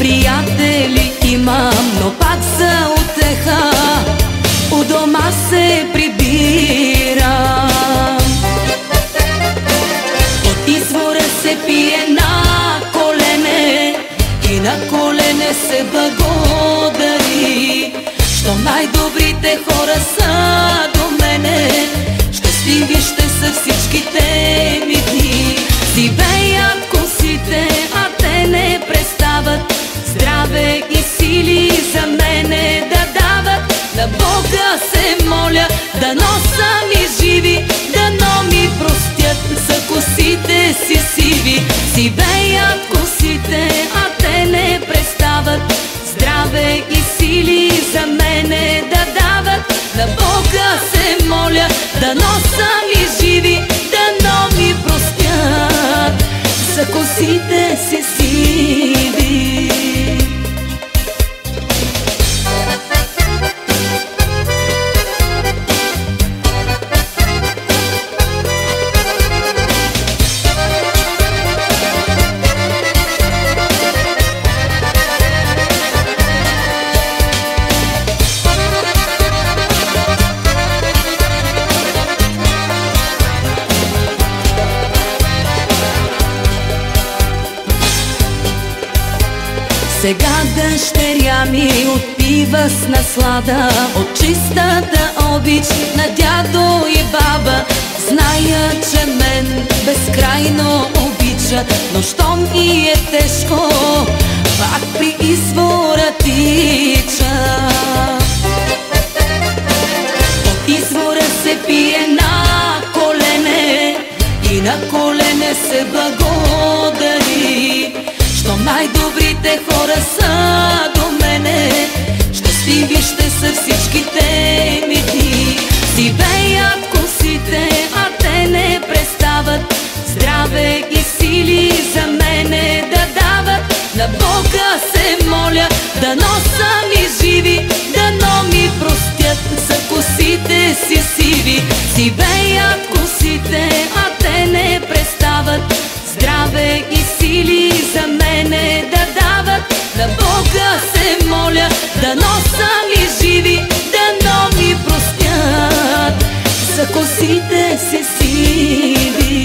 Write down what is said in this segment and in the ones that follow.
приятели имам, но пак за утеха у дома се прибирам. От извора се пие на колене и на колене се благодари. Що най-добрите хора са до мене, щастливи ще са всичките ми дни. Си беят косите, а те не престават, здраве и сили за мене да дават. На Бога се моля, дано са ми живи, дано ми простят за косите си сиви. Си беят косите, а те не престават, здраве и сили за мене да дават. На Бога се моля, дано са ми живи, дано ми простят за косите си сиви. Сега дъщеря ми отпива с наслада от чистата обич на дядо и баба. Зная, че мен безкрайно обича, но щом и е тежко, пак при извора тича. От извора се пие на колене и на колене се благодари. Що най-добрите хора са до мене, щастливи ще са всичките ми дни. Си беят косите, а те не престават, здраве и сили за мене да дават. На Бога се моля, дано са ми живи, дано ми простят за косите си сиви. Си беят косите, а те не престават, здраве и сили за мене да дават. На Бога се моля, дано са ми живи, дано ми простят за косите си сиви.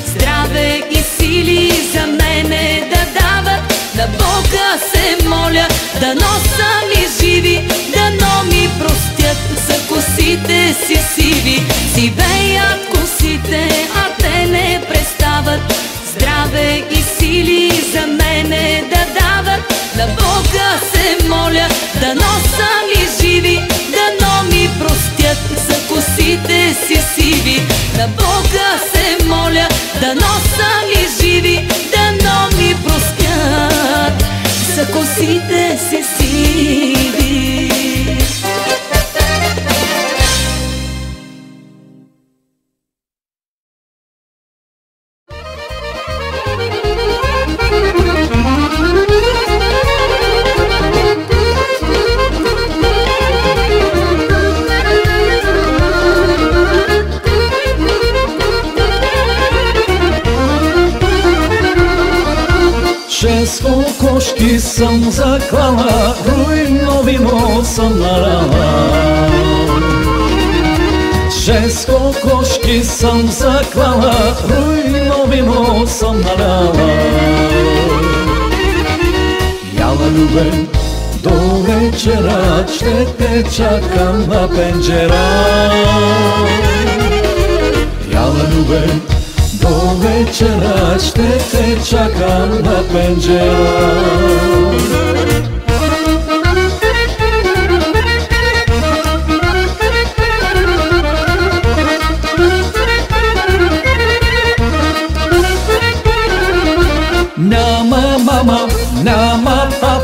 Здраве и сили за мене да дават. На Бога се моля, дано са ми живи, дано ми простят за косите си сиви. Си беят косите, а те не престават, здраве и сили за мене да дават. На Бога се моля, дано са ми живи, дано ми простят за косите си сиви. На Бога се моля, дано са ми живи, дано ми простят за косите си сиви. Шест кокошки съм заклала, руйно вино съм налала. Шест кокошки съм заклала, руйно вино съм налала. Яла, любе, до вечера ще те чакам на пенджера. Яла, любе, до вечера ще те чакам на пенджера. Няма мама, няма папа,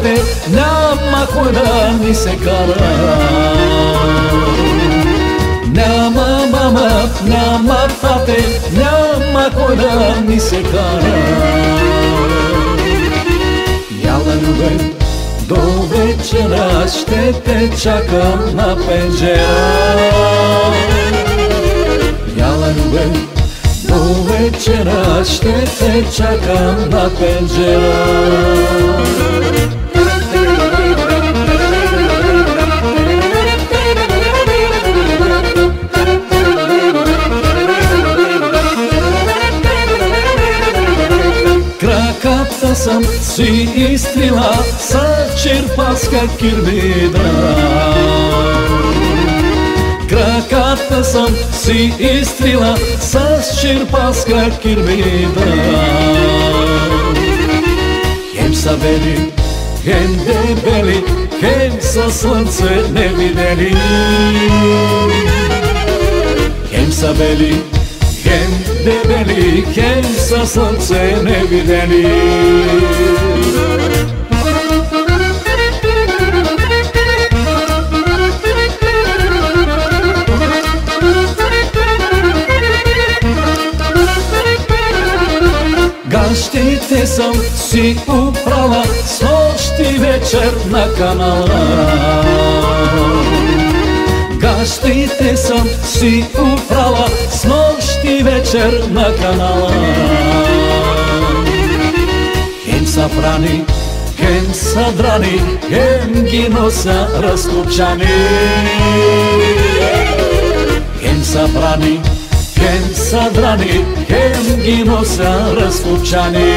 кой да ни се кара. Няма мама, няма тате, няма кой да ни се кара. Яла, любе, до вечера ще те чакам на пенжера. Яла, любе, до вечера ще те чакам на пенжера. Краката съм си изтрила с черпаска кирмидра. Краката съм си изтрила с черпаска кирмидра. Хем са бели, хем дебели, хем със слънце не видели. Хем са бели, хем дебели, хем със слънце не видели. Гащите съм си управа с нощи вечер на канала. Гащите съм си управа с нощи вечер на канала. Хем са прани, хем са драни, хем ги носа разкопчани. Хем са прани, хем са драни, хем ги носа разкопчани.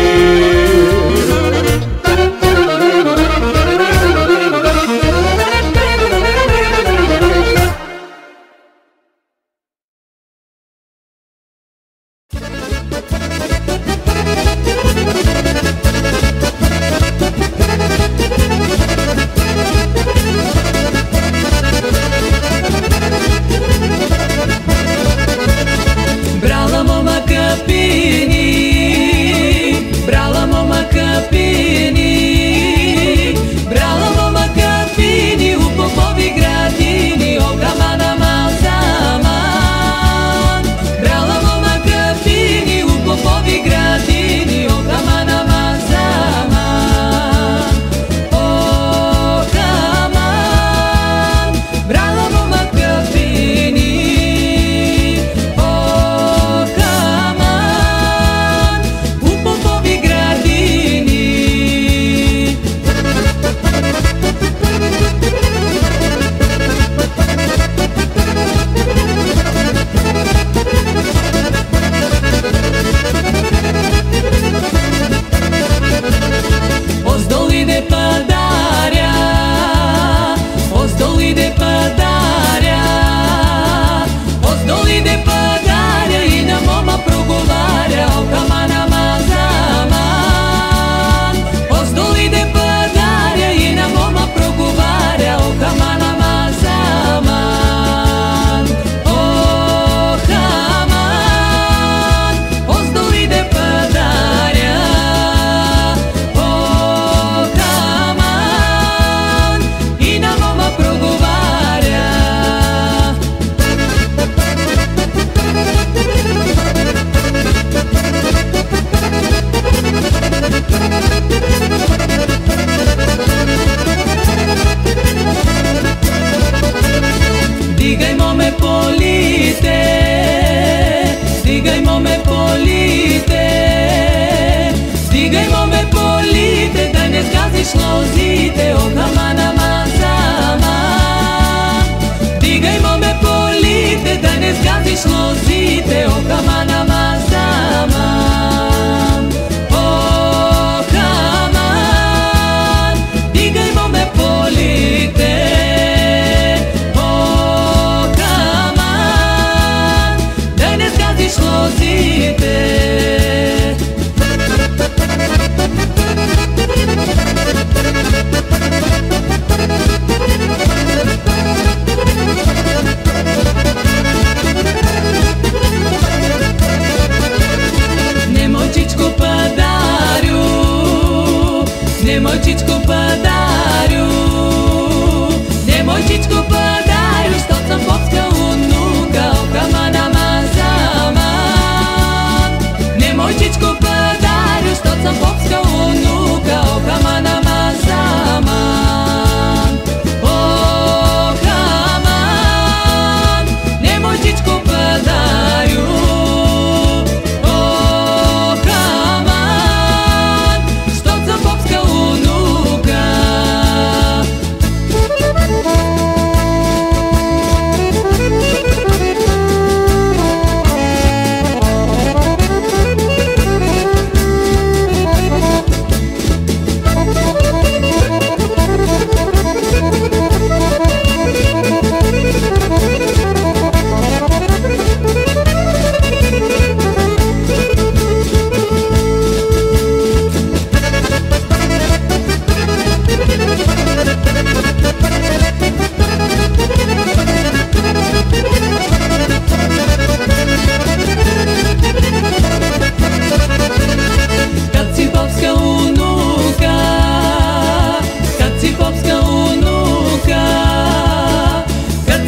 Немойчичко падарю, всичко подарю, щото съм попска унука, окама на мазаман. Не мойчичко подарю, щото съм попска унука, окама на мазаман. Окаман, не мойчичко подарю, окаман, щото съм попска унука.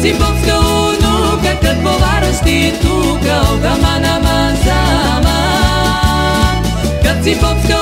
Цимбовска унука, кът повараш ти тука, окама на мазаман. Кът Цимбовска